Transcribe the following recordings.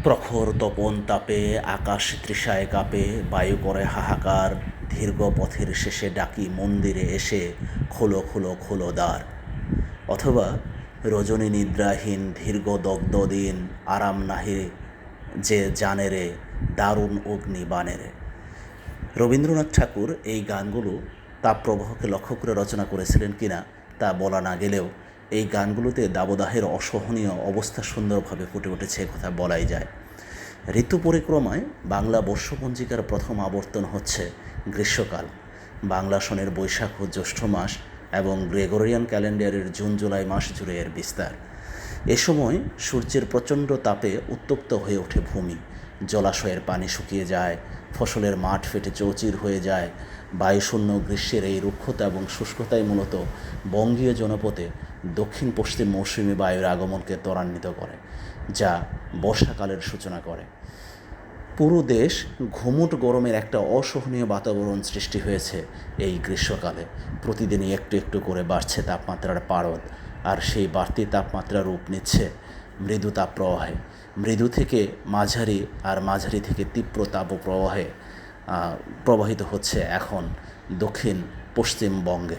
প্রখর তপন তাপে আকাশ তৃষায় কাঁপে, বায়ু করে হাহাকার, দীর্ঘ পথের শেষে ডাকি মন্দিরে এসে, খোলো খোলো খোলো দ্বার। অথবা রজনী নিদ্রাহীন দীর্ঘ দগ্ধ দিন, আরাম নাহি যে জানে রে, দারুণ অগ্নি বানেরে। রবীন্দ্রনাথ ঠাকুর এই গানগুলো তাপপ্রবাহকে লক্ষ্য করে রচনা করেছিলেন কিনা তা বলা না গেলেও এই গানগুলোতে দাবদাহের অসহনীয় অবস্থা সুন্দরভাবে ফুটে উঠেছে কথা বলাই যায়। ঋতু পরিক্রমায় বাংলা বর্ষপঞ্জিকার প্রথম আবর্তন হচ্ছে গ্রীষ্মকাল। বাংলা সনের বৈশাখ ও জ্যৈষ্ঠ মাস এবং গ্রেগরিয়ান ক্যালেন্ডারের জুন জুলাই মাস জুড়ে এর বিস্তার। এ সময় সূর্যের প্রচণ্ড তাপে উত্তপ্ত হয়ে ওঠে ভূমি, জলাশয়ের পানি শুকিয়ে যায়, ফসলের মাঠ ফেটে চৌচির হয়ে যায়। বায়ুশূন্য গ্রীষ্মের এই রুক্ষতা এবং শুষ্কতাই মূলত বঙ্গীয় জনপদে দক্ষিণ পশ্চিম মৌসুমী বায়ুর আগমনকে ত্বরান্বিত করে, যা বর্ষাকালের সূচনা করে। পুরো দেশ ঘুমুট গরমের একটা অসহনীয় বাতাবরণ সৃষ্টি হয়েছে এই গ্রীষ্মকালে। প্রতিদিনই একটু একটু করে বাড়ছে তাপমাত্রার পারদ, আর সেই বাড়তি তাপমাত্রা রূপ নিচ্ছে মৃদু তাপপ্রবাহে। মৃদু থেকে মাঝারি আর মাঝারি থেকে তীব্র তাপপ্রবাহে প্রবাহিত হচ্ছে এখন দক্ষিণ পশ্চিমবঙ্গে।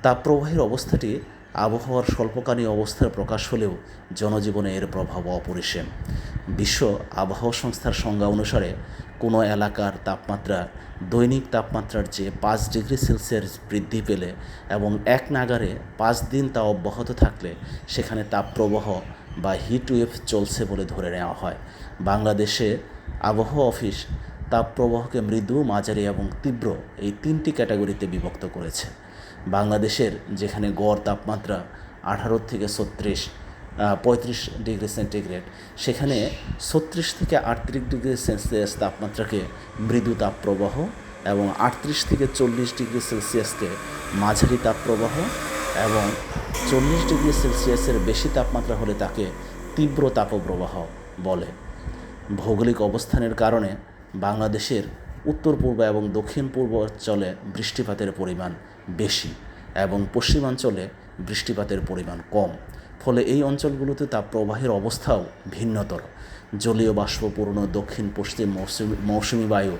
তাপপ্রবাহের অবস্থাটি আবহাওয়ার স্বল্পকালীন অবস্থার প্রকাশ হলেও জনজীবনে এর প্রভাব অপরিসীম। বিশ্ব আবহাওয়া সংস্থার সংজ্ঞা অনুসারে কোনো এলাকার তাপমাত্রা দৈনিক তাপমাত্রার চেয়ে 5 ডিগ্রি সেলসিয়াস বৃদ্ধি পেলে এবং এক নাগাড়ে 5 দিন তা অব্যাহত থাকলে সেখানে তাপপ্রবাহ বা হিটওয়েভ চলছে বলে ধরে নেওয়া হয়। বাংলাদেশে আবহাওয়া অফিস তাপপ্রবাহকে মৃদু, মাঝারি এবং তীব্র এই 3টি ক্যাটাগরিতে বিভক্ত করেছে। বাংলাদেশের যেখানে গড় তাপমাত্রা 18 থেকে 35 ডিগ্রি সেন্টিগ্রেড, সেখানে 36 থেকে 38 ডিগ্রি সেলসিয়াস তাপমাত্রাকে মৃদু তাপপ্রবাহ এবং 38 থেকে 40 ডিগ্রি সেলসিয়াসকে মাঝারি তাপপ্রবাহ এবং 40 ডিগ্রি সেলসিয়াসের বেশি তাপমাত্রা হলে তাকে তীব্র তাপপ্রবাহ বলে। ভৌগোলিক অবস্থানের কারণে বাংলাদেশের উত্তর পূর্ব এবং দক্ষিণ পূর্ব অঞ্চলে বৃষ্টিপাতের পরিমাণ বেশি এবং পশ্চিমাঞ্চলে বৃষ্টিপাতের পরিমাণ কম। ফলে এই অঞ্চলগুলোতে তাপপ্রবাহের অবস্থাও ভিন্নতর। জলীয় বাষ্পপূর্ণ দক্ষিণ পশ্চিম মৌসুমী বায়ু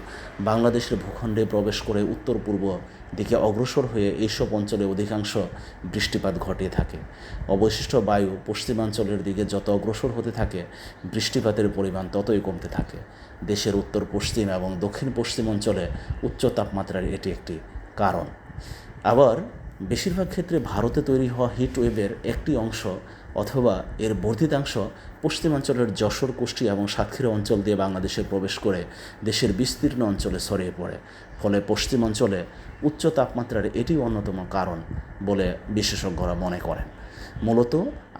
বাংলাদেশের ভূখণ্ডে প্রবেশ করে উত্তর পূর্ব দিকে অগ্রসর হয়ে এইসব অঞ্চলে অধিকাংশ বৃষ্টিপাত ঘটিয়ে থাকে। অবশিষ্ট বায়ু পশ্চিমাঞ্চলের দিকে যত অগ্রসর হতে থাকে, বৃষ্টিপাতের পরিমাণ ততই কমতে থাকে। দেশের উত্তর পশ্চিম এবং দক্ষিণ পশ্চিম অঞ্চলে উচ্চ তাপমাত্রার এটি একটি কারণ। আবার বেশিরভাগ ক্ষেত্রে ভারতে তৈরি হওয়া হিট ওয়েভের একটি অংশ অথবা এর বর্ধিতাংশ পশ্চিমাঞ্চলের যশোর, কুষ্টিয়া এবং সাতক্ষীরা অঞ্চল দিয়ে বাংলাদেশে প্রবেশ করে দেশের বিস্তীর্ণ অঞ্চলে ছড়িয়ে পড়ে। ফলে পশ্চিমাঞ্চলে উচ্চ তাপমাত্রার এটি অন্যতম কারণ বলে বিশেষজ্ঞরা মনে করেন। মূলত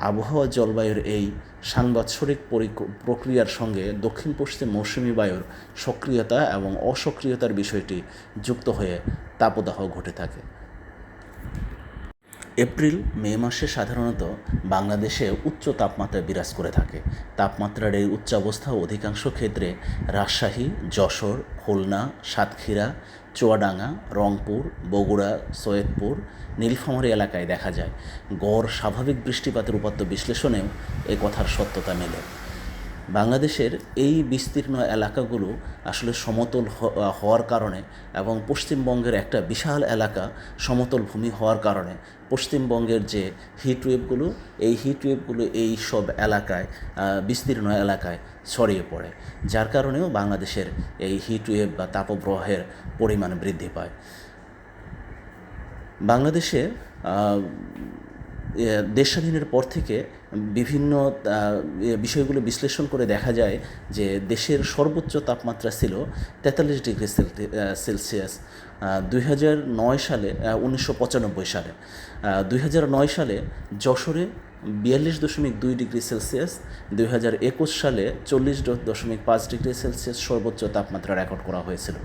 আবহাওয়া জলবায়ুর এই সাংবৎসরিক প্রক্রিয়ার সঙ্গে দক্ষিণ পশ্চিম মৌসুমী বায়ুর সক্রিয়তা এবং অসক্রিয়তার বিষয়টি যুক্ত হয়ে তাপদাহ ঘটে থাকে। এপ্রিল মে মাসে সাধারণত বাংলাদেশে উচ্চ তাপমাত্রা বিরাজ করে থাকে। তাপমাত্রার এই উচ্চাবস্থা অধিকাংশ ক্ষেত্রে রাজশাহী, যশোর, খুলনা, সাতক্ষীরা, চুয়াডাঙ্গা, রংপুর, বগুড়া, সৈয়দপুর, নীলফামারী এলাকায় দেখা যায়। গড় স্বাভাবিক বৃষ্টিপাতের উপাত্ত বিশ্লেষণেও এ কথার সত্যতা মেলে। বাংলাদেশের এই বিস্তীর্ণ এলাকাগুলো আসলে সমতল হওয়ার কারণে এবং পশ্চিমবঙ্গের একটা বিশাল এলাকা সমতল ভূমি হওয়ার কারণে পশ্চিমবঙ্গের যে হিটওয়েভগুলো, এই হিটওয়েভগুলো এই সব এলাকায়, বিস্তীর্ণ এলাকায় ছড়িয়ে পড়ে, যার কারণেও বাংলাদেশের এই হিটওয়েভ বা তাপপ্রবাহের পরিমাণ বৃদ্ধি পায়। বাংলাদেশে দেশ স্বাধীনের পর থেকে বিভিন্ন বিষয়গুলো বিশ্লেষণ করে দেখা যায় যে দেশের সর্বোচ্চ তাপমাত্রা ছিল 43 ডিগ্রি সেলসিয়াস 2009 সালে, 1995 সালে। 2009 সালে যশোরে 42.2 ডিগ্রি সেলসিয়াস, 2021 সালে 40.5 ডিগ্রি সেলসিয়াস সর্বোচ্চ তাপমাত্রা রেকর্ড করা হয়েছিল।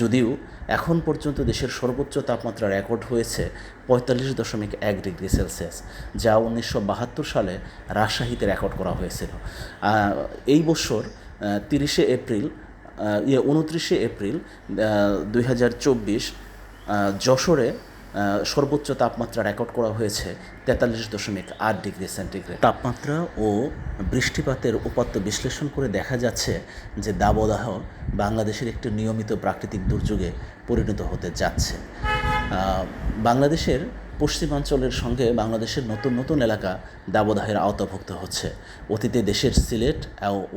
যদিও এখন পর্যন্ত দেশের সর্বোচ্চ তাপমাত্রা রেকর্ড হয়েছে 45.1 ডিগ্রি সেলসিয়াস, যা 1972 সালে রাজশাহীতে রেকর্ড করা হয়েছিল। এই বছর 29 এপ্রিল 2024 যশোরে সর্বোচ্চ তাপমাত্রা রেকর্ড করা হয়েছে 43.8 ডিগ্রি সেন্টিগ্রেড। তাপমাত্রা ও বৃষ্টিপাতের উপাত্ত বিশ্লেষণ করে দেখা যাচ্ছে যে দাবদাহ বাংলাদেশের একটি নিয়মিত প্রাকৃতিক দুর্যোগে পরিণত হতে যাচ্ছে। বাংলাদেশের পশ্চিমাঞ্চলের সঙ্গে বাংলাদেশের নতুন নতুন এলাকা দাবদাহের আওতাভুক্ত হচ্ছে। অতীতে দেশের সিলেট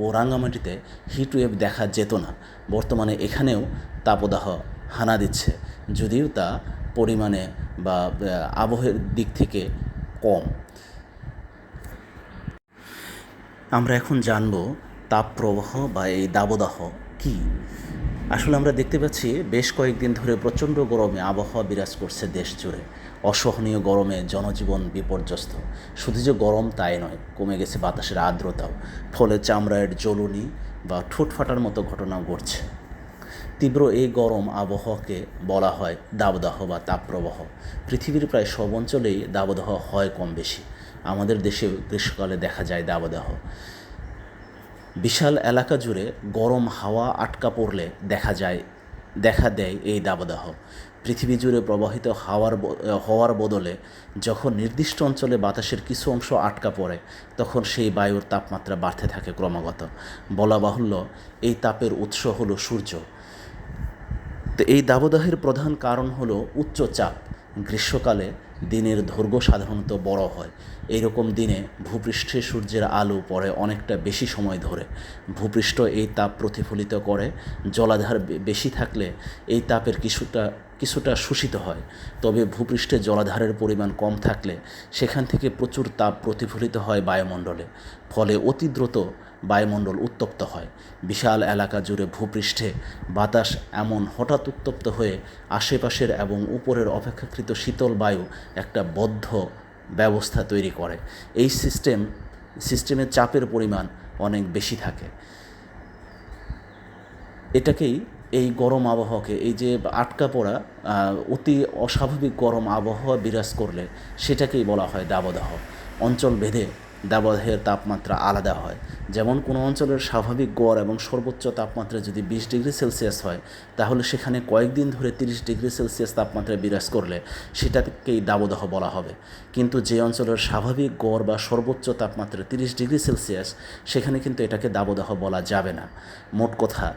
ও রাঙ্গামাটিতে হিটওয়েভ দেখা যেত না, বর্তমানে এখানেও তাপদাহ হানা দিচ্ছে, যদিও তা পরিমাণে বা আবহের দিক থেকে কম। আমরা এখন জানব তাপপ্রবাহ বা এই দাবদাহ কী। আসলে আমরা দেখতে পাচ্ছি বেশ কয়েকদিন ধরে প্রচণ্ড গরমে আবহাওয়া বিরাজ করছে দেশ জুড়ে। অসহনীয় গরমে জনজীবন বিপর্যস্ত। শুধু যে গরম তাই নয়, কমে গেছে বাতাসের আর্দ্রতাও, ফলে চামড়ার জ্বলুনি বা ঠোঁট ফাটার মতো ঘটনা ঘটছে। তীব্র এই গরম আবহাওয়াকে বলা হয় দাবদাহ বা তাপপ্রবাহ। পৃথিবীর প্রায় সব অঞ্চলেই দাবদাহ হয় কম বেশি। আমাদের দেশেও গ্রীষ্মকালে দেখা যায় দাবদাহ। বিশাল এলাকা জুড়ে গরম হাওয়া আটকা পড়লে দেখা দেয় এই দাবদাহ। পৃথিবী জুড়ে প্রবাহিত হওয়ার বদলে যখন নির্দিষ্ট অঞ্চলে বাতাসের কিছু অংশ আটকা পড়ে, তখন সেই বায়ুর তাপমাত্রা বাড়তে থাকে ক্রমাগত। বলা বাহুল্য, এই তাপের উৎস হলো সূর্য। তো এই দাবদাহের প্রধান কারণ হলো উচ্চ চাপ। গ্রীষ্মকালে দিনের দৈর্ঘ্য সাধারণত বড় হয়। এইরকম দিনে ভূপৃষ্ঠে সূর্যের আলো পড়ে অনেকটা বেশি সময় ধরে। ভূপৃষ্ঠ এই তাপ প্রতিফলিত করে। জলাধার বেশি থাকলে এই তাপের কিছুটা শোষিত হয়। তবে ভূপৃষ্ঠে জলাধারের পরিমাণ কম থাকলে সেখান থেকে প্রচুর তাপ প্রতিফলিত হয় বায়ুমণ্ডলে। ফলে অতি দ্রুত বায়ুমণ্ডল উত্তপ্ত হয়। বিশাল এলাকা জুড়ে ভূপৃষ্ঠে বাতাস এমন হঠাৎ উত্তপ্ত হয়ে আশেপাশের এবং উপরের অপেক্ষাকৃত শীতল বায়ু একটা বদ্ধ ব্যবস্থা তৈরি করে। এই সিস্টেমের চাপের পরিমাণ অনেক বেশি থাকে। এটাকেই এই গরম আবহাওয়াকে, এই যে আটকা পড়া অতি অস্বাভাবিক গরম আবহাওয়া বিরাজ করলে সেটাকেই বলা হয় দাবদাহ। অঞ্চল ভেদে দাবদাহের তাপমাত্রা আলাদা হয়। যেমন কোনো অঞ্চলের স্বাভাবিক গড় এবং সর্বোচ্চ তাপমাত্রা যদি 20 ডিগ্রি সেলসিয়াস হয়, তাহলে সেখানে কয়েকদিন ধরে 30 ডিগ্রি সেলসিয়াস তাপমাত্রা বিরাজ করলে সেটাকেই দাবদাহ বলা হবে। কিন্তু যে অঞ্চলের স্বাভাবিক গড় বা সর্বোচ্চ তাপমাত্রা 30 ডিগ্রি সেলসিয়াস, সেখানে কিন্তু এটাকে দাবদাহ বলা যাবে না। মোট কথা,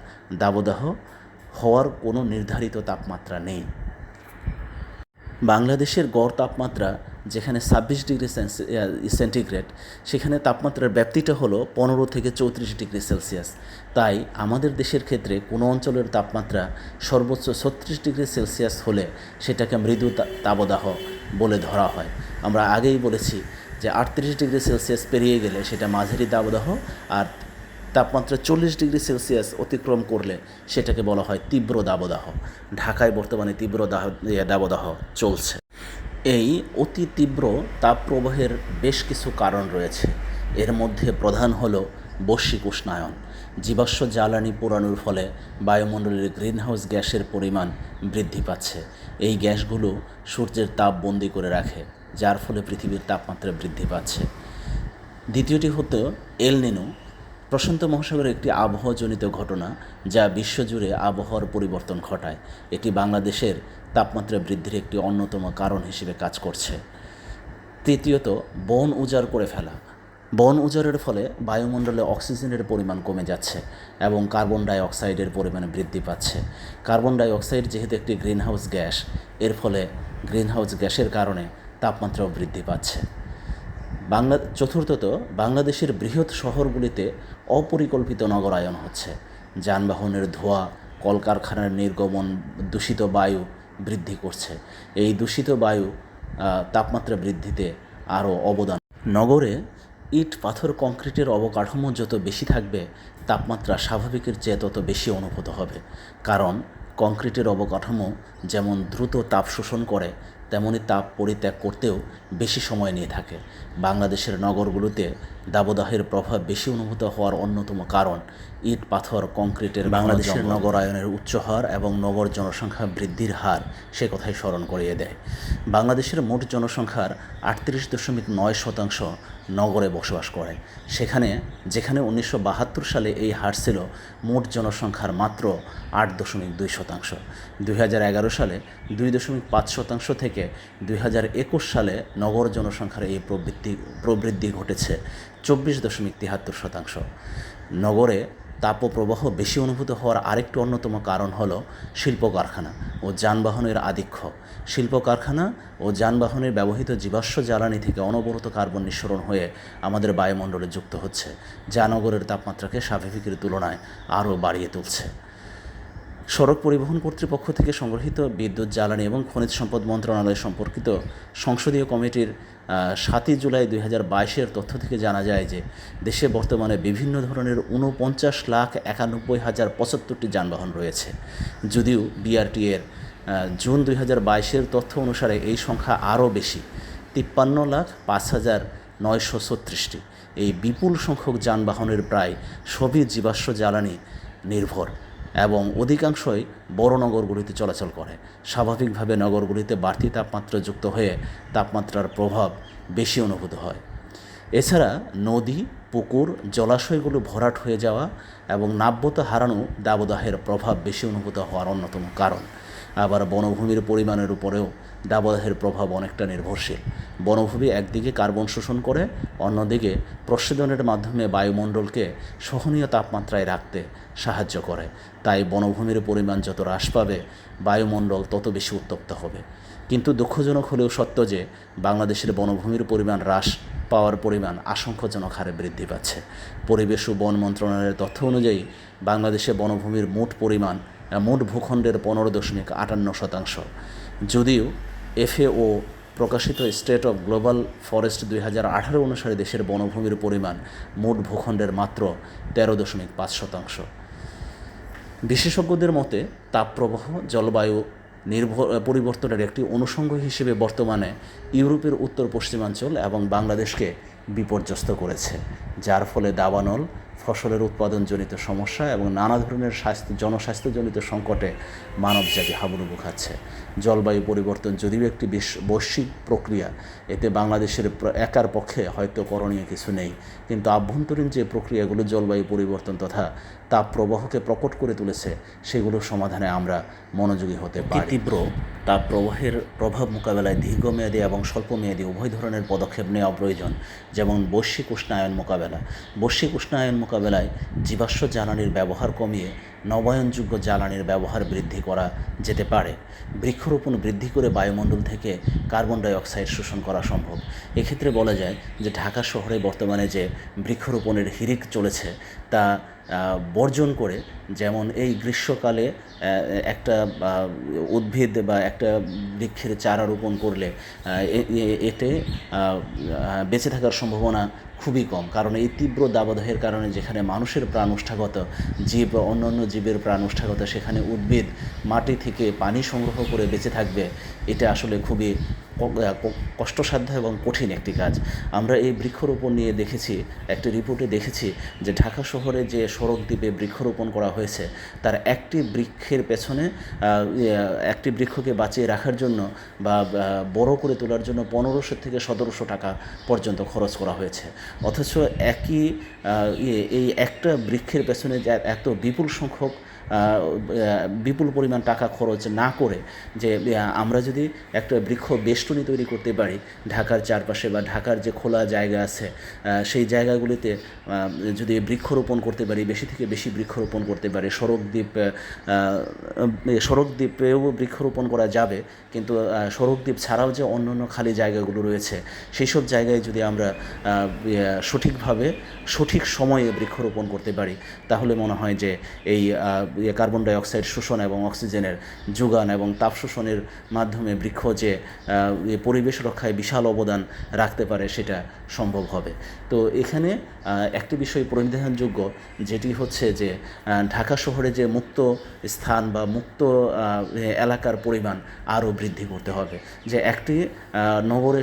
দাবদাহ হওয়ার কোনো নির্ধারিত তাপমাত্রা নেই। বাংলাদেশের গড় তাপমাত্রা যেখানে 26 ডিগ্রি সেন্টিগ্রেড, সেখানে তাপমাত্রার ব্যাপ্তিটা হলো 15 থেকে 34 ডিগ্রি সেলসিয়াস। তাই আমাদের দেশের ক্ষেত্রে কোনো অঞ্চলের তাপমাত্রা সর্বোচ্চ 36 ডিগ্রি সেলসিয়াস হলে সেটাকে মৃদু দাবদাহ বলে ধরা হয়। আমরা আগেই বলেছি যে 38 ডিগ্রি সেলসিয়াস পেরিয়ে গেলে সেটা মাঝারি দাবদাহ, আর তাপমাত্রা 40 ডিগ্রি সেলসিয়াস অতিক্রম করলে সেটাকে বলা হয় তীব্র দাবদাহ। ঢাকায় বর্তমানে তীব্র দাবদাহ চলছে। এই অতি তীব্র তাপপ্রবাহের বেশ কিছু কারণ রয়েছে। এর মধ্যে প্রধান হলো বৈশ্বিক উষ্ণায়ন। জীবাশ্ম জ্বালানি পোড়ানোর ফলে বায়ুমণ্ডলের গ্রিনহাউস গ্যাসের পরিমাণ বৃদ্ধি পাচ্ছে। এই গ্যাসগুলো সূর্যের তাপ বন্দী করে রাখে, যার ফলে পৃথিবীর তাপমাত্রা বৃদ্ধি পাচ্ছে। দ্বিতীয়টি হতো এল নিনো, প্রশান্ত মহাসাগরের একটি আবহাওয়াজনিত ঘটনা যা বিশ্বজুড়ে আবহাওয়ার পরিবর্তন ঘটায়। এটি বাংলাদেশের তাপমাত্রা বৃদ্ধির একটি অন্যতম কারণ হিসেবে কাজ করছে। তৃতীয়ত, বন উজাড় করে ফেলা। বন উজাড়ের ফলে বায়ুমণ্ডলে অক্সিজেনের পরিমাণ কমে যাচ্ছে এবং কার্বন ডাই অক্সাইডের পরিমাণ বৃদ্ধি পাচ্ছে। কার্বন ডাই অক্সাইড যেহেতু একটি গ্রিনহাউস গ্যাস, এর ফলে গ্রিনহাউস গ্যাসের কারণে তাপমাত্রাও বৃদ্ধি পাচ্ছে। চতুর্থত, বাংলাদেশের বৃহৎ শহরগুলিতে অপরিকল্পিত নগরায়ন হচ্ছে। যানবাহনের ধোঁয়া, কলকারখানার নির্গমন দূষিত বায়ু বৃদ্ধি করছে। এই দূষিত বায়ু তাপমাত্রা বৃদ্ধিতে আরও অবদান। নগরে ইট, পাথর, কংক্রিটের অবকাঠামো যত বেশি থাকবে, তাপমাত্রা স্বাভাবিকের চেয়ে তত বেশি অনুভূত হবে। কারণ কংক্রিটের অবকাঠামো যেমন দ্রুত তাপ শোষণ করে, তেমনি তাপ পরিত্যাগ করতেও বেশি সময় নিয়ে থাকে। বাংলাদেশের নগরগুলোতে দাবদাহের প্রভাব বেশি অনুভূত হওয়ার অন্যতম কারণ ইট পাথর কংক্রিটের বাংলাদেশের নগরায়নের উচ্চ হার এবং নগর জনসংখ্যা বৃদ্ধির হার সে কথাই স্মরণ করিয়ে দেয়। বাংলাদেশের মোট জনসংখ্যার 38.9% নগরে বসবাস করে, যেখানে 1972 সালে এই হার ছিল মোট জনসংখ্যার মাত্র 8.2%। 2011 সালে 2.5% থেকে 2021 সালে নগর জনসংখ্যার এই প্রবৃদ্ধি ঘটেছে 24.73%। নগরে তাপপ্রবাহ বেশি অনুভূত হওয়ার আরেকটি অন্যতম কারণ হলো শিল্প কারখানা ও যানবাহনের আধিক্য। শিল্প কারখানা ও যানবাহনের ব্যবহৃত জীবাশ্ম জ্বালানি থেকে অনবরত কার্বন নিঃসরণ হয়ে আমাদের বায়ুমণ্ডলে যুক্ত হচ্ছে, যা নগরের তাপমাত্রাকে স্বাভাবিকের তুলনায় আরও বাড়িয়ে তুলছে। সড়ক পরিবহন কর্তৃপক্ষ থেকে সংগৃহীত বিদ্যুৎ, জ্বালানি এবং খনিজ সম্পদ মন্ত্রণালয় সম্পর্কিত সংসদীয় কমিটির 7 জুলাই 2022 তথ্য থেকে জানা যায় যে দেশে বর্তমানে বিভিন্ন ধরনের 49,91,075টি যানবাহন রয়েছে। যদিও বিআরটি এর জুন 2022 তথ্য অনুসারে এই সংখ্যা আরও বেশি, 53,05,936টি। এই বিপুল সংখ্যক যানবাহনের প্রায় সবই জীবাশ্ম জ্বালানি নির্ভর এবং অধিকাংশই বড় নগরগুলিতে চলাচল করে। স্বাভাবিকভাবে নগরগুলিতে বাড়তি তাপমাত্রা যুক্ত হয়ে তাপমাত্রার প্রভাব বেশি অনুভূত হয়। এছাড়া নদী, পুকুর, জলাশয়গুলো ভরাট হয়ে যাওয়া এবং নাব্যতা হারানো দাবদাহের প্রভাব বেশি অনুভূত হওয়ার অন্যতম কারণ। আবার বনভূমির পরিমাণের উপরেও দাবদাহের প্রভাব অনেকটা নির্ভরশীল। বনভূমি একদিকে কার্বন শোষণ করে, অন্যদিকে প্রস্বেদনের মাধ্যমে বায়ুমণ্ডলকে সহনীয় তাপমাত্রায় রাখতে সাহায্য করে। তাই বনভূমির পরিমাণ যত হ্রাস পাবে, বায়ুমণ্ডল তত বেশি উত্তপ্ত হবে। কিন্তু দুঃখজনক হলেও সত্য যে বাংলাদেশের বনভূমির পরিমাণ হ্রাস পাওয়ার পরিমাণ আশঙ্কাজনক হারে বৃদ্ধি পাচ্ছে। পরিবেশ ও বন মন্ত্রণালয়ের তথ্য অনুযায়ী বাংলাদেশে বনভূমির মোট ভূখণ্ডের 15.58%। যদিও FAO প্রকাশিত স্টেট অফ গ্লোবাল ফরেস্ট 2018 অনুসারে দেশের বনভূমির পরিমাণ মোট ভূখণ্ডের মাত্র 13.5%। বিশেষজ্ঞদের মতে তাপপ্রবাহ জলবায়ু পরিবর্তনের একটি অনুষঙ্গ হিসেবে বর্তমানে ইউরোপের উত্তর পশ্চিমাঞ্চল এবং বাংলাদেশকে বিপর্যস্ত করেছে, যার ফলে দাবানল, ফসলের উৎপাদনজনিত সমস্যা এবং নানা ধরনের জনস্বাস্থ্যজনিত সংকটে মানবজাতি হাবুডুবু খাচ্ছে। জলবায়ু পরিবর্তন যদিও একটি বৈশ্বিক প্রক্রিয়া, এতে বাংলাদেশের একার পক্ষে হয়তো করণীয় কিছু নেই, কিন্তু আভ্যন্তরীণ যে প্রক্রিয়াগুলো জলবায়ু পরিবর্তন তথা তাপ প্রবাহকে প্রকট করে তুলেছে, সেগুলোর সমাধানে আমরা মনোযোগী হতে পারি। তীব্র তাপ প্রবাহের প্রভাব মোকাবেলায় দীর্ঘমেয়াদী এবং স্বল্পমেয়াদী উভয় ধরনের পদক্ষেপ নেওয়া প্রয়োজন। যেমন বৈশ্বিক উষ্ণায়ন মোকাবেলায় জীবাশ্ম জ্বালানির ব্যবহার কমিয়ে নবায়নযোগ্য জ্বালানির ব্যবহার বৃদ্ধি করা যেতে পারে। বৃক্ষরোপণ বৃদ্ধি করে বায়ুমণ্ডল থেকে কার্বন ডাই অক্সাইড শোষণ করা সম্ভব। এক্ষেত্রে বলা যায় যে ঢাকা শহরে বর্তমানে যে বৃক্ষরোপণের হিড়িক চলেছে তা বর্জন করে, যেমন এই গ্রীষ্মকালে একটা উদ্ভিদ বা একটা বৃক্ষের চারা রোপণ করলে এতে বেঁচে থাকার সম্ভাবনা খুবই কম, কারণ এই তীব্র দাবদাহের কারণে যেখানে মানুষের প্রাণোষ্ঠাগত জীব বা অন্যান্য জীবের প্রাণোষ্ঠাগত, সেখানে উদ্ভিদ মাটি থেকে পানি সংগ্রহ করে বেঁচে থাকবে, এটা আসলে খুবই কষ্টসাধ্য এবং কঠিন একটি কাজ। আমরা এই বৃক্ষরোপণ নিয়ে দেখেছি, একটি রিপোর্টে দেখেছি যে ঢাকা শহরে যে সড়ক দ্বীপে বৃক্ষরোপণ করা হয়েছে, তার একটি বৃক্ষের পেছনে একটি বৃক্ষকে বাঁচিয়ে রাখার জন্য বা বড় করে তোলার জন্য 1500 থেকে 1700 টাকা পর্যন্ত খরচ করা হয়েছে। অথচ এই একটা বৃক্ষের পেছনে এত বিপুল পরিমাণ টাকা খরচ না করে যে আমরা যদি একটা বৃক্ষ বেষ্টনী তৈরি করতে পারি ঢাকার চারপাশে, বা ঢাকার যে খোলা জায়গা আছে সেই জায়গাগুলিতে যদি বৃক্ষরোপণ করতে পারি, বেশি থেকে বেশি বৃক্ষরোপণ করতে পারি, সড়ক দ্বীপেও বৃক্ষরোপণ করা যাবে, কিন্তু সড়ক দ্বীপ ছাড়াও যে অন্যান্য খালি জায়গাগুলো রয়েছে সেই সব জায়গায় যদি আমরা সঠিকভাবে সঠিক সময়ে বৃক্ষরোপণ করতে পারি, তাহলে মনে হয় যে এই কার্বন ডাই অক্সাইড শোষণ এবং অক্সিজেনের যোগান এবং তাপ শোষণের মাধ্যমে বৃক্ষ যে পরিবেশ রক্ষায় বিশাল অবদান রাখতে পারে, সেটা সম্ভব হবে। তো এখানে একটি বিষয় পরিধানযোগ্য, যেটি হচ্ছে যে ঢাকা শহরে যে মুক্ত স্থান বা মুক্ত এলাকার পরিমাণ আরও বৃদ্ধি করতে হবে। যে একটি নগরে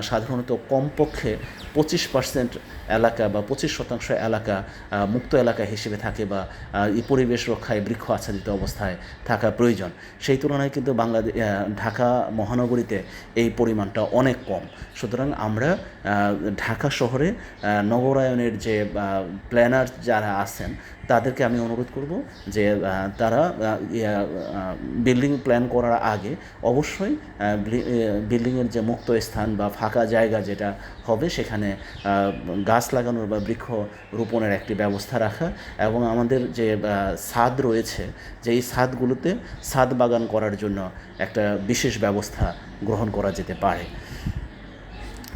সাধারণত কমপক্ষে 25% এলাকা বা 25% এলাকা মুক্ত এলাকা হিসেবে থাকে বা এই পরিবেশ রক্ষায় বৃক্ষ আচ্ছাদিত অবস্থায় থাকা প্রয়োজন। সেই তুলনায় কিন্তু ঢাকা মহানগরীতে এই পরিমাণটা অনেক কম। সুতরাং আমরা ঢাকা শহরে নগরায়নের যে প্ল্যানার যারা আছেন তাদেরকে আমি অনুরোধ করব যে তারা বিল্ডিং প্ল্যান করার আগে অবশ্যই বিল্ডিংয়ের যে মুক্ত স্থান বা ফাঁকা জায়গা যেটা হবে সেখানে গাছ লাগানোর বা বৃক্ষ রোপণের একটি ব্যবস্থা রাখা, এবং আমাদের যে ছাদ রয়েছে যে এই ছাদগুলোতে ছাদ বাগান করার জন্য একটা বিশেষ ব্যবস্থা গ্রহণ করা যেতে পারে।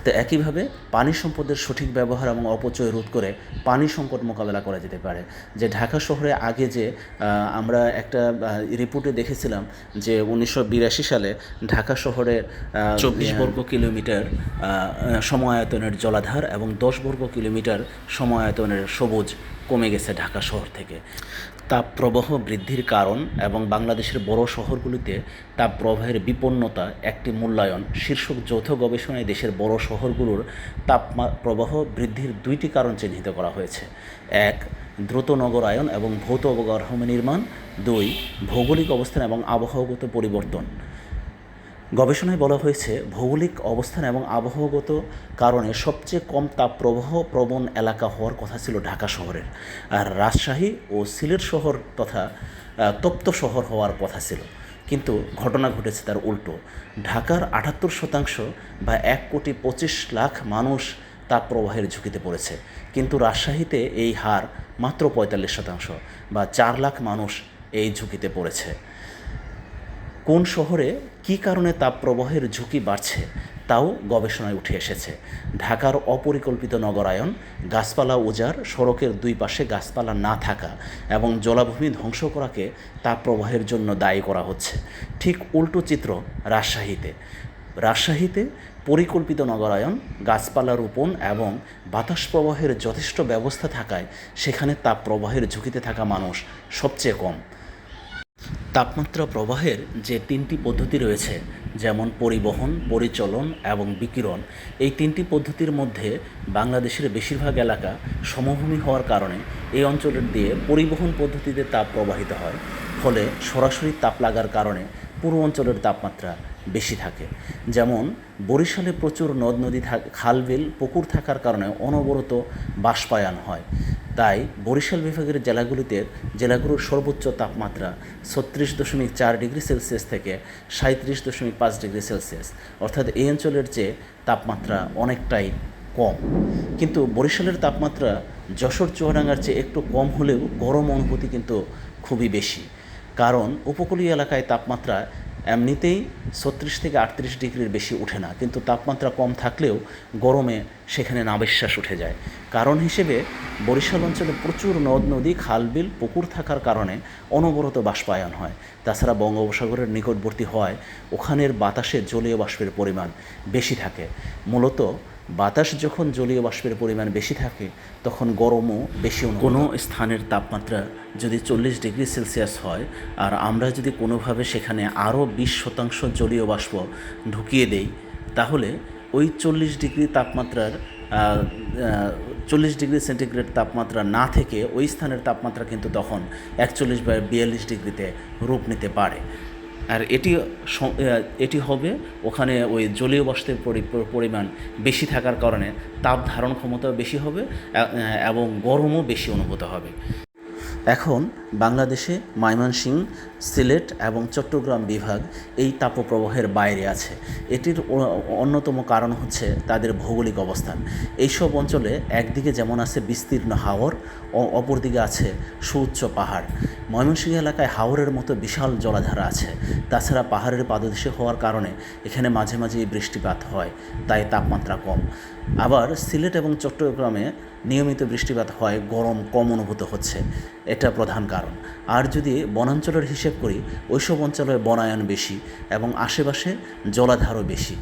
তো একইভাবে পানি সম্পদের সঠিক ব্যবহার এবং অপচয় রোধ করে পানি সংকট মোকাবেলা করা যেতে পারে। যে ঢাকা শহরে আগে যে আমরা একটা রিপোর্টে দেখেছিলাম যে 1982 সালে ঢাকা শহরে 24 বর্গ কিলোমিটার সমআয়তনের জলাধার এবং 10 বর্গ কিলোমিটার সমআয়তনের সবুজ কমে গেছে ঢাকা শহর থেকে। তাপপ্রবাহ বৃদ্ধির কারণ এবং বাংলাদেশের বড় শহরগুলিতে তাপপ্রবাহের বিপন্নতা একটি মূল্যায়ন শীর্ষক যৌথ গবেষণায় দেশের বড় শহরগুলোর তাপপ্রবাহ বৃদ্ধির 2টি কারণ চিহ্নিত করা হয়েছে। 1. দ্রুত নগরায়ন এবং ভৌত অবকাঠামো নির্মাণ। 2. ভৌগোলিক অবস্থান এবং আবহাওয়াগত পরিবর্তন। গবেষণায় বলা হয়েছে ভৌগোলিক অবস্থান এবং আবহাওয়াগত কারণে সবচেয়ে কম তাপপ্রবাহ প্রবণ এলাকা হওয়ার কথা ছিল ঢাকা শহরের, আর রাজশাহী ও সিলেট শহর তথা তপ্ত শহর হওয়ার কথা ছিল। কিন্তু ঘটনা ঘটেছে তার উল্টো। ঢাকার 78% বা 1,25,00,000 মানুষ তাপপ্রবাহের ঝুঁকিতে পড়েছে, কিন্তু রাজশাহীতে এই হার মাত্র 45% বা 4 লাখ মানুষ এই ঝুঁকিতে পড়েছে। কোন শহরে কী কারণে তাপপ্রবাহের ঝুঁকি বাড়ছে তাও গবেষণায় উঠে এসেছে। ঢাকার অপরিকল্পিত নগরায়ন, গাছপালা উজাড়, সড়কের দুই পাশে গাছপালা না থাকা এবং জলাভূমি ধ্বংস করাকে তাপপ্রবাহের জন্য দায়ী করা হচ্ছে। ঠিক উল্টো চিত্র রাজশাহীতে পরিকল্পিত নগরায়ন, গাছপালা রোপণ এবং বাতাস প্রবাহের যথেষ্ট ব্যবস্থা থাকায় সেখানে তাপপ্রবাহের ঝুঁকিতে থাকা মানুষ সবচেয়ে কম। তাপমাত্রা প্রবাহের যে 3টি পদ্ধতি রয়েছে, যেমন পরিবহন, পরিচলন এবং বিকিরণ, এই 3টি পদ্ধতির মধ্যে বাংলাদেশের বেশিরভাগ এলাকা সমভূমি হওয়ার কারণে এই অঞ্চলের দিয়ে পরিবহন পদ্ধতিতে তাপ প্রবাহিত হয়, ফলে সরাসরি তাপ লাগার কারণে পুরো অঞ্চলের তাপমাত্রা বেশি থাকে। যেমন বরিশালে প্রচুর নদ নদী, খালবিল, পুকুর থাকার কারণে অনবরত বাষ্পায়ন হয়। তাই বরিশাল বিভাগের জেলাগুলোর সর্বোচ্চ তাপমাত্রা 36.4 ডিগ্রি সেলসিয়াস থেকে 37.5 ডিগ্রি সেলসিয়াস, অর্থাৎ এই অঞ্চলের চেয়ে তাপমাত্রা অনেকটাই কম। কিন্তু বরিশালের তাপমাত্রা যশোর চুয়াডাঙ্গার চেয়ে একটু কম হলেও গরম অনুভূতি কিন্তু খুবই বেশি, কারণ উপকূলীয় এলাকায় তাপমাত্রা এমনিতেই 36 থেকে 38 ডিগ্রির বেশি ওঠে না, কিন্তু তাপমাত্রা কম থাকলেও গরমে সেখানে নাভিশ্বাস উঠে যায়। কারণ হিসেবে বরিশাল অঞ্চলে প্রচুর নদ নদী, খালবিল, পুকুর থাকার কারণে অনবরত বাষ্পায়ন হয়। তাছাড়া বঙ্গোপসাগরের নিকটবর্তী হওয়ায় ওখানের বাতাসে জলীয় বাষ্পের পরিমাণ বেশি থাকে। মূলত বাতাস যখন জলীয় বাষ্পের পরিমাণ বেশি থাকে তখন গরমও বেশি। কোনো স্থানের তাপমাত্রা যদি 40 ডিগ্রি সেলসিয়াস হয় আর আমরা যদি কোনোভাবে সেখানে আরও 20% জলীয় বাষ্প ঢুকিয়ে দেই, তাহলে ওই 40 ডিগ্রি তাপমাত্রার 40 ডিগ্রি সেন্টিগ্রেড তাপমাত্রা না থেকে ওই স্থানের তাপমাত্রা কিন্তু তখন 41 বা 42 ডিগ্রিতে রূপ নিতে পারে। আর এটি হবে ওখানে ওই জলীয় বাষ্পের পরিমাণ বেশি থাকার কারণে তাপ ধারণ ক্ষমতাও বেশি হবে এবং গরমও বেশি অনুভূত হবে। এখন বাংলাদেশে ময়মনসিংহ, সিলেট এবং চট্টগ্রাম বিভাগ এই তাপপ্রবাহের বাইরে আছে। এটির অন্যতম কারণ হচ্ছে তাদের ভৌগোলিক অবস্থান। এইসব অঞ্চলে একদিকে যেমন আছে বিস্তীর্ণ হাওর, অপরদিকে আছে সুউচ্চ পাহাড়। ময়মনসিংহ এলাকায় হাওরের মতো বিশাল জলাধার আছে। তাছাড়া পাহাড়ের পাদদেশে হওয়ার কারণে এখানে মাঝে মাঝে বৃষ্টিপাত হয়, তাই তাপমাত্রা কম। আবার সিলেট এবং চট্টগ্রামে নিয়মিত বৃষ্টিপাত হয়, গরম কম অনুভূত হচ্ছে, এটা প্রধান কারণ। আর যদি বনাঞ্চলের হিসেবে হিসেব করি ওইসব অঞ্চলে বনায়ন বেশি এবং আশেপাশে জলাধারও বেশি।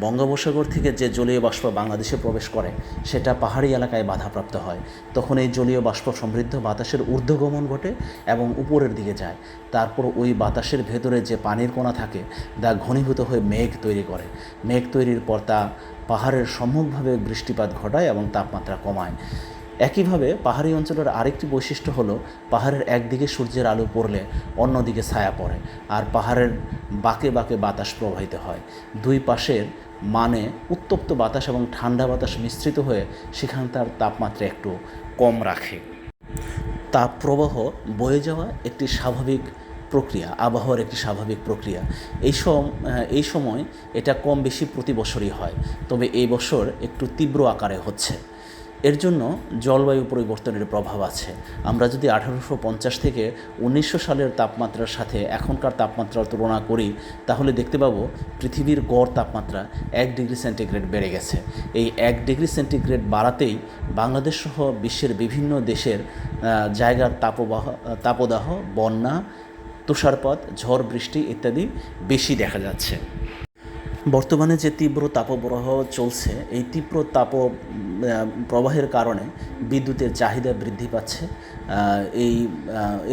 বঙ্গোপসাগর থেকে যে জলীয় বাষ্প বাংলাদেশে প্রবেশ করে সেটা পাহাড়ি এলাকায় বাধাপ্রাপ্ত হয়। তখন এই জলীয় বাষ্প সমৃদ্ধ বাতাসের ঊর্ধ্বগমন ঘটে এবং উপরের দিকে যায়। তারপর ওই বাতাসের ভেতরে যে পানির কণা থাকে তা ঘনীভূত হয়ে মেঘ তৈরি করে। মেঘ তৈরির পর তা পাহাড়ের সম্মুখভাবে বৃষ্টিপাত ঘটায় এবং তাপমাত্রা কমায়। একইভাবে পাহাড়ি অঞ্চলের আরেকটি বৈশিষ্ট্য হলো পাহাড়ের একদিকে সূর্যের আলো পড়লে অন্যদিকে ছায়া পড়ে, আর পাহাড়ের বাঁকে বাঁকে বাতাস প্রবাহিত হয়। দুই পাশের মানে উত্তপ্ত বাতাস এবং ঠান্ডা বাতাস মিশ্রিত হয়ে সেখানকার তাপমাত্রা একটু কম রাখে। তাপ প্রবাহ বয়ে যাওয়া একটি স্বাভাবিক প্রক্রিয়া, আবহাওয়ার একটি স্বাভাবিক প্রক্রিয়া। এই সময় এটা কম বেশি প্রতি বছরই হয়, তবে এই বছর একটু তীব্র আকারে হচ্ছে। এর জন্য জলবায়ু পরিবর্তনের প্রভাব আছে। আমরা যদি 1850 থেকে 1900 সালের তাপমাত্রার সাথে এখনকার তাপমাত্রার তুলনা করি তাহলে দেখতে পাবো পৃথিবীর গড় তাপমাত্রা 1 ডিগ্রি সেন্টিগ্রেড বেড়ে গেছে। এই 1 ডিগ্রি সেন্টিগ্রেড বাড়াতেই বাংলাদেশ সহ বিশ্বের বিভিন্ন দেশের জায়গার তাপদাহ, বন্যা, তুষারপাত, ঝড় বৃষ্টি ইত্যাদি বেশি দেখা যাচ্ছে। বর্তমানে যে তীব্র তাপপ্রবাহ চলছে, এই তীব্র প্রবাহের কারণে বিদ্যুতের চাহিদা বৃদ্ধি পাচ্ছে।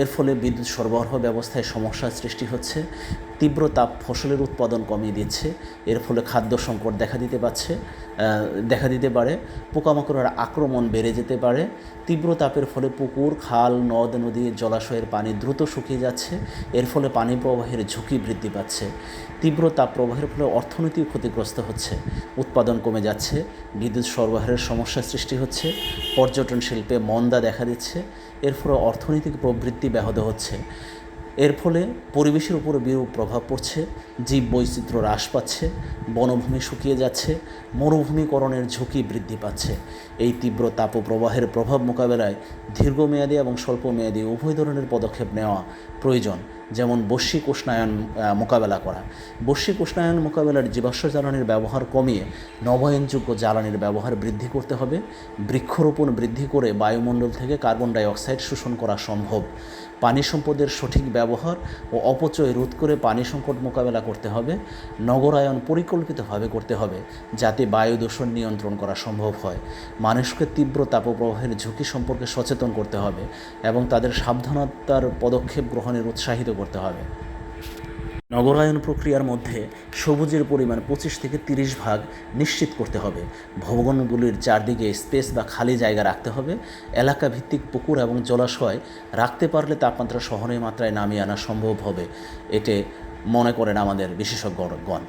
এর ফলে বিদ্যুৎ সরবরাহ ব্যবস্থায় সমস্যার সৃষ্টি হচ্ছে। তীব্র তাপ ফসলের উৎপাদন কমিয়ে দিচ্ছে। এর ফলে খাদ্য সংকট দেখা দিতে পারে। পোকামাকড়ের আক্রমণ বেড়ে যেতে পারে। তীব্র তাপের ফলে পুকুর, খাল, নদ নদী, জলাশয়ের পানি দ্রুত শুকিয়ে যাচ্ছে। এর ফলে পানি প্রবাহের ঝুঁকি বৃদ্ধি পাচ্ছে। তীব্র তাপ প্রবাহের ফলে অর্থনীতি ক্ষতিগ্রস্ত হচ্ছে, উৎপাদন কমে যাচ্ছে, বিদ্যুৎ সরবরাহের সমস্যা সৃষ্টি হচ্ছে, পর্যটন শিল্পে মন্দা দেখা দিচ্ছে। এর ফলে অর্থনৈতিক প্রবৃদ্ধি ব্যাহত হচ্ছে। এর ফলে পরিবেশের উপরে বিরূপ প্রভাব পড়ছে, জীব বৈচিত্র্য হ্রাস পাচ্ছে, বনভূমি শুকিয়ে যাচ্ছে, মরুভূমিকরণের ঝুঁকি বৃদ্ধি পাচ্ছে। এই তীব্র তাপপ্রবাহের প্রভাব মোকাবেলায় দীর্ঘমেয়াদী এবং স্বল্পমেয়াদী উভয় ধরনের পদক্ষেপ নেওয়া প্রয়োজন। যেমন বৈশ্বিক উষ্ণায়ন মোকাবেলা করা। বৈশ্বিক উষ্ণায়ন মোকাবেলার জীবাশ্ম জ্বালানির ব্যবহার কমিয়ে নবায়নযোগ্য জ্বালানির ব্যবহার বৃদ্ধি করতে হবে। বৃক্ষরোপণ বৃদ্ধি করে বায়ুমণ্ডল থেকে কার্বন ডাই অক্সাইড শোষণ করা সম্ভব। পানি সম্পদের সঠিক ব্যবহার ও অপচয় রোধ করে পানি সংকট মোকাবেলা করতে হবে। নগরায়ন পরিকল্পিতভাবে করতে হবে যাতে বায়ু দূষণ নিয়ন্ত্রণ করা সম্ভব হয়। মানুষকে তীব্র তাপপ্রবাহের ঝুঁকি সম্পর্কে সচেতন করতে হবে এবং তাদের সাবধানতার পদক্ষেপ গ্রহণের উৎসাহিত করতে হবে। নগরায়ন প্রক্রিয়ার মধ্যে সবুজের পরিমাণ 25 থেকে 30 ভাগ নিশ্চিত করতে হবে। ভবনগুলির চারদিকে স্পেস বা খালি জায়গা রাখতে হবে। এলাকা ভিত্তিক পুকুর এবং জলাশয় রাখতে পারলে তাপমাত্রা সহনীয় মাত্রায় নামিয়ে আনা সম্ভব হবে, এতে মনে করেন আমাদের বিশেষজ্ঞগণ।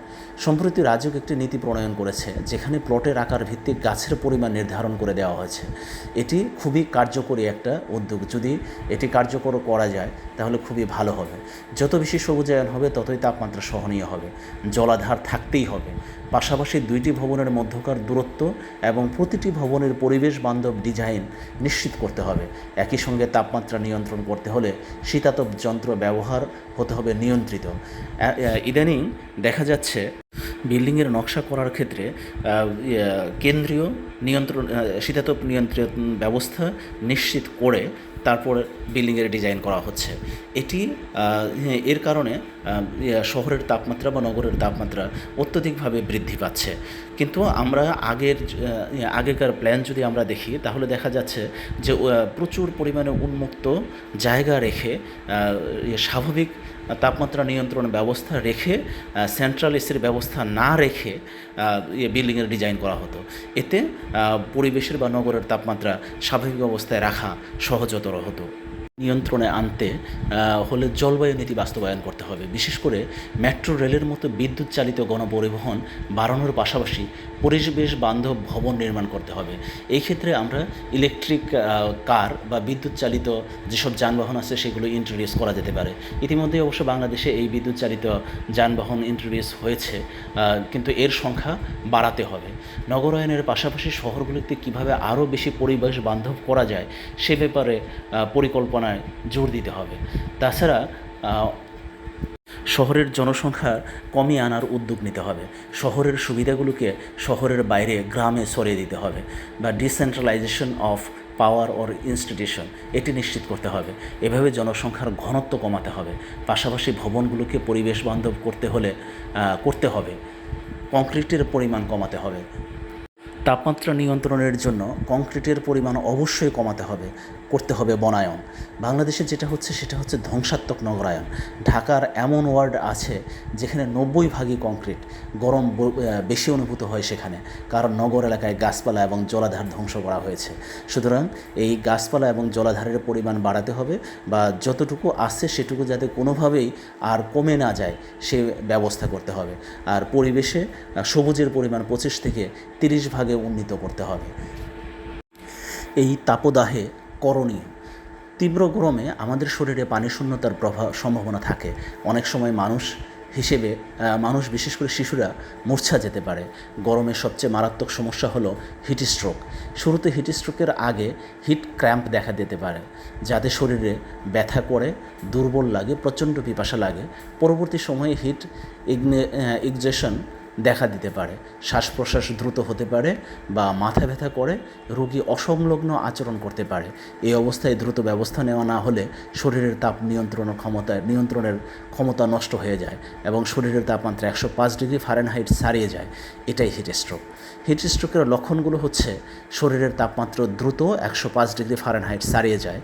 সম্প্রতি রাজ্য একটি নীতি প্রণয়ন করেছে যেখানে প্লটের আকার ভিত্তিক গাছের পরিমাণ নির্ধারণ করে দেওয়া হয়েছে। এটি খুবই কার্যকরী একটা উদ্যোগ। যদি এটি কার্যকর করা যায় তাহলে খুবই ভালো হবে। যত বেশি সবুজায়ন হবে ততই তাপমাত্রা সহনীয় হবে। জলাধার থাকতেই হবে। পাশাপাশি 2টি ভবনের মধ্যকার দূরত্ব এবং প্রতিটি ভবনের পরিবেশ বান্ধব ডিজাইন নিশ্চিত করতে হবে। একই সঙ্গে তাপমাত্রা নিয়ন্ত্রণ করতে হলে শীতাতপ যন্ত্র ব্যবহার হতে হবে নিয়ন্ত্রিত। ইদানিং দেখা যাচ্ছে বিল্ডিংয়ের নকশা করার ক্ষেত্রে কেন্দ্রীয় শীতাতপ নিয়ন্ত্রণ ব্যবস্থা নিশ্চিত করে তারপর বিল্ডিংয়ের ডিজাইন করা হচ্ছে। এর কারণে শহরের তাপমাত্রা বা নগরের তাপমাত্রা অত্যধিকভাবে বৃদ্ধি পাচ্ছে। কিন্তু আমরা আগেকার প্ল্যান যদি আমরা দেখি তাহলে দেখা যাচ্ছে যে প্রচুর পরিমাণে উন্মুক্ত জায়গা রেখে স্বাভাবিক তাপমাত্রা নিয়ন্ত্রণ ব্যবস্থা রেখে সেন্ট্রাল এসির ব্যবস্থা না রেখে বিল্ডিংয়ের ডিজাইন করা হতো। এতে পরিবেশের বা নগরের তাপমাত্রা স্বাভাবিক অবস্থায় রাখা সহজতর হতো। নিয়ন্ত্রণে আনতে হলে জলবায়ু নীতি বাস্তবায়ন করতে হবে। বিশেষ করে মেট্রো রেলের মতো বিদ্যুৎ চালিত গণপরিবহন বাড়ানোর পাশাপাশি পরিবেশ বান্ধব ভবন নির্মাণ করতে হবে। এই ক্ষেত্রে আমরা ইলেকট্রিক কার বা বিদ্যুৎ চালিত যেসব যানবাহন আছে সেগুলো ইন্ট্রোডিউস করা যেতে পারে। ইতিমধ্যে অবশ্য বাংলাদেশে এই বিদ্যুৎ চালিত যানবাহন ইন্ট্রোডিউস হয়েছে, কিন্তু এর সংখ্যা বাড়াতে হবে। নগরায়নের পাশাপাশি শহরগুলিতে কীভাবে আরও বেশি পরিবেশ বান্ধব করা যায় সে ব্যাপারে পরিকল্পনায় জোর দিতে হবে। তাছাড়া শহরের জনসংখ্যা কমিয়ে আনার উদ্যোগ নিতে হবে। শহরের সুবিধাগুলোকে শহরের বাইরে গ্রামে সরিয়ে দিতে হবে বা decentralisation of power or institution এটি নিশ্চিত করতে হবে। এভাবে জনসংখ্যার ঘনত্ব কমাতে হবে। পাশাপাশি ভবনগুলোকে পরিবেশ বান্ধব করতে হবে। কংক্রিটের পরিমাণ কমাতে হবে। তাপমাত্রা নিয়ন্ত্রণের জন্য কংক্রিটের পরিমাণ অবশ্যই করতে হবে বনায়ন। বাংলাদেশে যেটা হচ্ছে সেটা হচ্ছে ধ্বংসাত্মক নগরায়ন। ঢাকার এমন ওয়ার্ড আছে যেখানে 90% কংক্রিট, গরম বেশি অনুভূত হয় সেখানে, কারণ নগর এলাকায় গাছপালা এবং জলাধার ধ্বংস করা হয়েছে। সুতরাং এই গাছপালা এবং জলাধারের পরিমাণ বাড়াতে হবে, বা যতটুকু আছে সেটুকু যাতে কোনোভাবেই আর কমে না যায় সে ব্যবস্থা করতে হবে। আর পরিবেশে সবুজের পরিমাণ 25 থেকে 30 ভাগে উন্নীত করতে হবে। এই তাপদাহে করণীয়: তীব্র গরমে আমাদের শরীরে পানি শূন্যতার সম্ভাবনা থাকে। অনেক সময় মানুষ বিশেষ করে শিশুরা মূর্ছা যেতে পারে। গরমের সবচেয়ে মারাত্মক সমস্যা হলো হিট স্ট্রোক। শুরুতে হিট স্ট্রোকের আগে হিট ক্র্যাম্প দেখা দিতে পারে, যাতে শরীরে ব্যথা করে, দুর্বল লাগে, প্রচণ্ড পিপাসা লাগে। পরবর্তী সময়ে হিট এক্সজেশন দেখা দিতে পারে, শ্বাস প্রশ্বাস দ্রুত হতে পারে বা মাথা ব্যথা করে, রোগী অসংলগ্ন আচরণ করতে পারে। এই অবস্থায় দ্রুত ব্যবস্থা নেওয়া না হলে শরীরের তাপ নিয়ন্ত্রণের ক্ষমতা নষ্ট হয়ে যায় এবং শরীরের তাপমাত্রা 105 ডিগ্রি ফারেনহাইট ছাড়িয়ে যায়। এটাই হিট স্ট্রোক। হিট স্ট্রোকের লক্ষণগুলো হচ্ছে: শরীরের তাপমাত্রা দ্রুত 105 ডিগ্রি ফারেনহাইট ছাড়িয়ে যায়,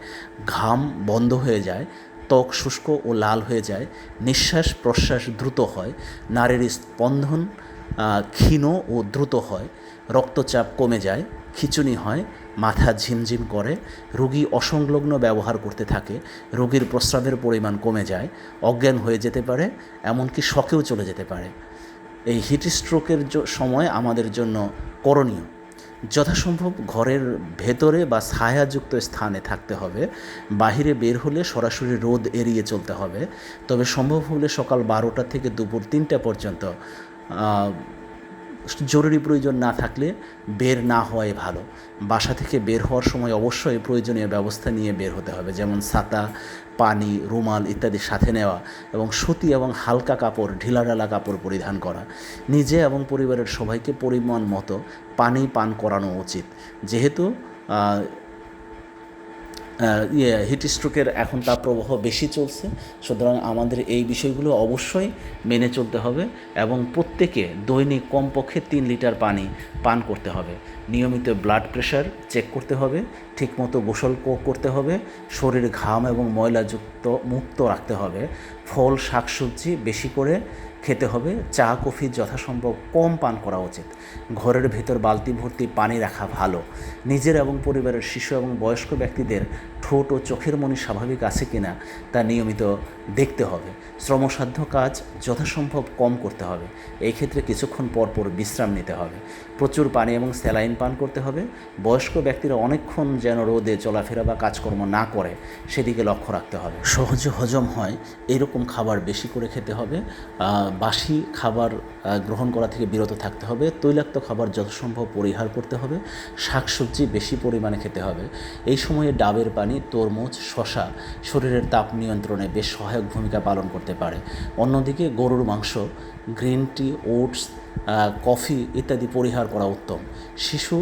ঘাম বন্ধ হয়ে যায়, ত্বক শুষ্ক ও লাল হয়ে যায়, নিঃশ্বাস প্রশ্বাস দ্রুত হয়, নাড়ির স্পন্দন ক্ষীণ ও দ্রুত হয়, রক্তচাপ কমে যায়, খিঁচুনি হয়, মাথা ঝিমঝিম করে, রোগী অসংলগ্ন ব্যবহার করতে থাকে, রোগীর প্রস্রাবের পরিমাণ কমে যায়, অজ্ঞান হয়ে যেতে পারে, এমনকি শকেও চলে যেতে পারে। এই হিট স্ট্রোকের সময় আমাদের জন্য করণীয়: যথাসম্ভব ঘরের ভেতরে বা ছায়াযুক্ত স্থানে থাকতে হবে। বাহিরে বের হলে সরাসরি রোদ এড়িয়ে চলতে হবে। তবে সম্ভব হলে সকাল 12টা থেকে দুপুর 3টা পর্যন্ত জরুরি প্রয়োজন না থাকলে বের না হওয়াই ভালো। বাসা থেকে বের হওয়ার সময় অবশ্যই প্রয়োজনীয় ব্যবস্থা নিয়ে বের হতে হবে, যেমন ছাতা, পানি, রুমাল ইত্যাদি সাথে নেওয়া, এবং সুতি এবং হালকা কাপড়, ঢিলাঢালা কাপড় পরিধান করা। নিজে এবং পরিবারের সবাইকে পরিমাণ মতো পানি পান করানো উচিত। যেহেতু হিট স্ট্রোকের এখন তাপপ্রবাহ বেশি চলছে, সুতরাং আমাদের এই বিষয়গুলো অবশ্যই মেনে চলতে হবে এবং প্রত্যেকে দৈনিক কমপক্ষে 3 লিটার পানি পান করতে হবে। নিয়মিত ব্লাড প্রেশার চেক করতে হবে, ঠিকমতো গোসল করতে হবে, শরীর ঘাম এবং মুক্ত রাখতে হবে, ফল শাকসবজি বেশি করে খেতে হবে, চা কফি যথাসম্ভব কম পান করা উচিত। ঘরের ভেতর বালতি ভর্তি পানি রাখা ভালো। নিজের এবং পরিবারের শিশু এবং বয়স্ক ব্যক্তিদের ঠোঁট ও চোখের মনি স্বাভাবিক আছে কিনা তা নিয়মিত দেখতে হবে। শ্রমসাধ্য কাজ যথাসম্ভব কম করতে হবে। এই ক্ষেত্রে কিছুক্ষণ পর পর বিশ্রাম নিতে হবে। প্রচুর পানি এবং স্যালাইন পান করতে হবে। বয়স্ক ব্যক্তিরা অনেকক্ষণ যেন রোদে চলাফেরা বা কাজকর্ম না করে সেদিকে লক্ষ্য রাখতে হবে। সহজে হজম হয় এরকম খাবার বেশি করে খেতে হবে। বাসি খাবার গ্রহণ করা থেকে বিরত থাকতে হবে। তৈলাক্ত খাবার যথাসম্ভব পরিহার করতে হবে। শাকসবজি বেশি পরিমাণে খেতে হবে। এই সময়ে ডাবের পানি, তরমুজ, শসা শরীরের তাপ নিয়ন্ত্রণে বেশ সহায়ক ভূমিকা পালন করতে পারে। অন্যদিকে গরুর মাংস, গ্রিন টি, ওটস, কফি ইত্যাদি পরিহার করা উত্তম। শিশু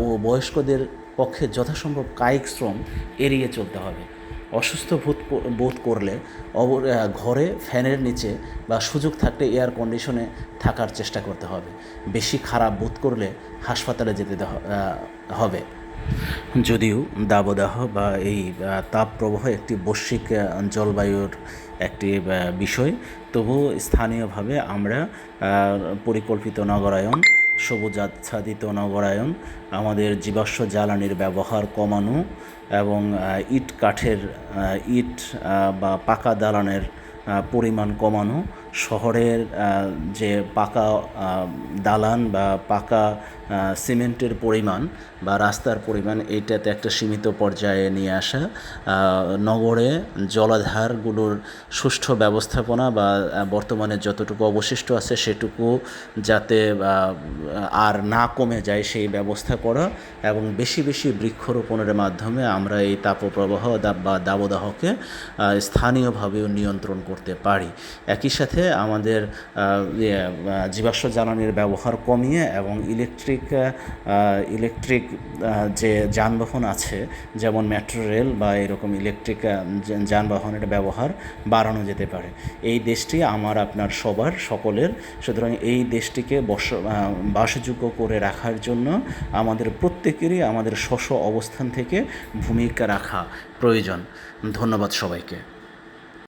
ও বয়স্কদের পক্ষে যথাসম্ভব কায়িক শ্রম এড়িয়ে চলতে হবে। অসুস্থ বোধ করলে ঘরে ফ্যানের নিচে বা সুযোগ থাকলে এয়ার কন্ডিশনে থাকার চেষ্টা করতে হবে। বেশি খারাপ বোধ করলে হাসপাতালে যেতে হবে। যদিও দাবদাহ বা এই তাপপ্রবাহ একটি বৈশ্বিক জলবায়ুর একটি বিষয়, তবুও স্থানীয়ভাবে আমরা পরিকল্পিত নগরায়ন, সবুজ আচ্ছাদিত নগরায়ন, আমাদের জীবাশ্ম জ্বালানির ব্যবহার কমানো এবং ইট বা পাকা দালানের পরিমাণ কমানো, শহরের যে পাকা দালান বা পাকা সিমেন্টের পরিমাণ বা রাস্তার পরিমাণ এইটাতে একটা সীমিত পর্যায়ে নিয়ে আসা, নগরে জলাধারগুলোর সুষ্ঠু ব্যবস্থাপনা বা বর্তমানে যতটুকু অবশিষ্ট আছে সেটুকু যাতে আর না কমে যায় সেই ব্যবস্থা করা, এবং বেশি বেশি বৃক্ষরোপণের মাধ্যমে আমরা এই তাপপ্রবাহ বা দাবদাহকে স্থানীয়ভাবেও নিয়ন্ত্রণ করতে পারি। একই সাথে আমাদের জীবাশ্ম জ্বালানির ব্যবহার কমিয়ে এবং ইলেকট্রিক যে যানবাহন আছে যেমন মেট্রো রেল বা এরকম ইলেকট্রিক যানবাহনের ব্যবহার বাড়ানো যেতে পারে। এই দেশটি আমার আপনার সবার সকলের, সুতরাং এই দেশটিকে বাসযোগ্য করে রাখার জন্য আমাদের প্রত্যেকেরই আমাদের স্ব অবস্থান থেকে ভূমিকা রাখা প্রয়োজন। ধন্যবাদ সবাইকে।